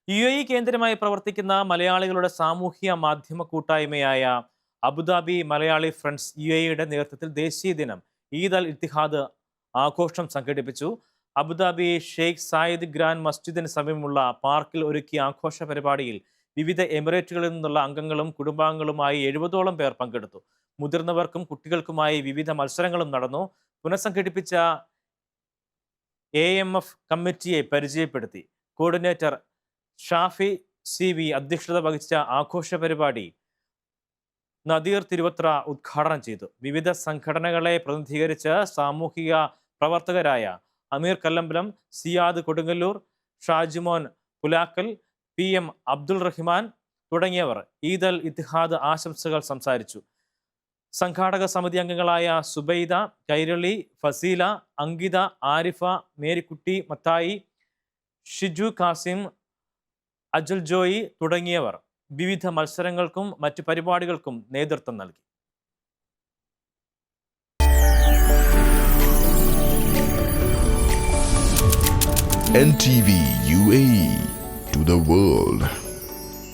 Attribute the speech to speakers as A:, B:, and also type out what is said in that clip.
A: UAE കേന്ദ്രമായി പ്രവർത്തിക്കുന്ന മലയാളികളുടെ സാമൂഹ്യ മാധ്യമ കൂട്ടായ്മയായ അബുദാബി മലയാളി ഫ്രണ്ട്സ് UAEയുടെ നേതൃത്വത്തിൽ ദേശീയ ദിനം ഈദ് അൽ ഇത്തിഹാദ് ആഘോഷം സംഘടിപ്പിച്ചു. അബുദാബി ഷെയ്ഖ് സായിദ് ഗ്രാൻഡ് മസ്ജിദിന് സമീപമുള്ള പാർക്കിൽ ഒരുക്കിയ ആഘോഷ പരിപാടിയിൽ വിവിധ എമിറേറ്റുകളിൽ നിന്നുള്ള അംഗങ്ങളും കുടുംബാംഗങ്ങളുമായി 70ഓളം പേർ പങ്കെടുത്തു. മുതിർന്നവർക്കും കുട്ടികൾക്കുമായി വിവിധ മത്സരങ്ങളും നടന്നു. പുനഃസംഘടിപ്പിച്ച AMF കമ്മിറ്റിയെ പരിചയപ്പെടുത്തി. കോർഡിനേറ്റർ ഷാഫി CV അധ്യക്ഷത വഹിച്ച ആഘോഷ പരിപാടി നദീർ തിരുവത്ര ഉദ്ഘാടനം ചെയ്തു. വിവിധ സംഘടനകളെ പ്രതിനിധീകരിച്ച് സാമൂഹിക പ്രവർത്തകരായ അമീർ കല്ലമ്പലം, സിയാദ് കൊടുങ്ങല്ലൂർ, ഷാജിമോൻ പുലാക്കൽ, PM അബ്ദുൾ റഹ്മാൻ തുടങ്ങിയവർ ഈദ് അൽ ഇത്തിഹാദ് ആശംസകൾ സംസാരിച്ചു. സംഘാടക സമിതി അംഗങ്ങളായ സുബൈദ, കൈരളി, ഫസീല, അങ്കിത, ആരിഫ, മേരിക്കുട്ടി, മത്തായി, ഷിജു കാസിം, അജൽ ജോയി തുടങ്ങിയവർ വിവിധ മത്സരങ്ങൾക്കും മറ്റു പരിപാടികൾക്കും നേതൃത്വം നൽകി.
B: NTV UAE to the world.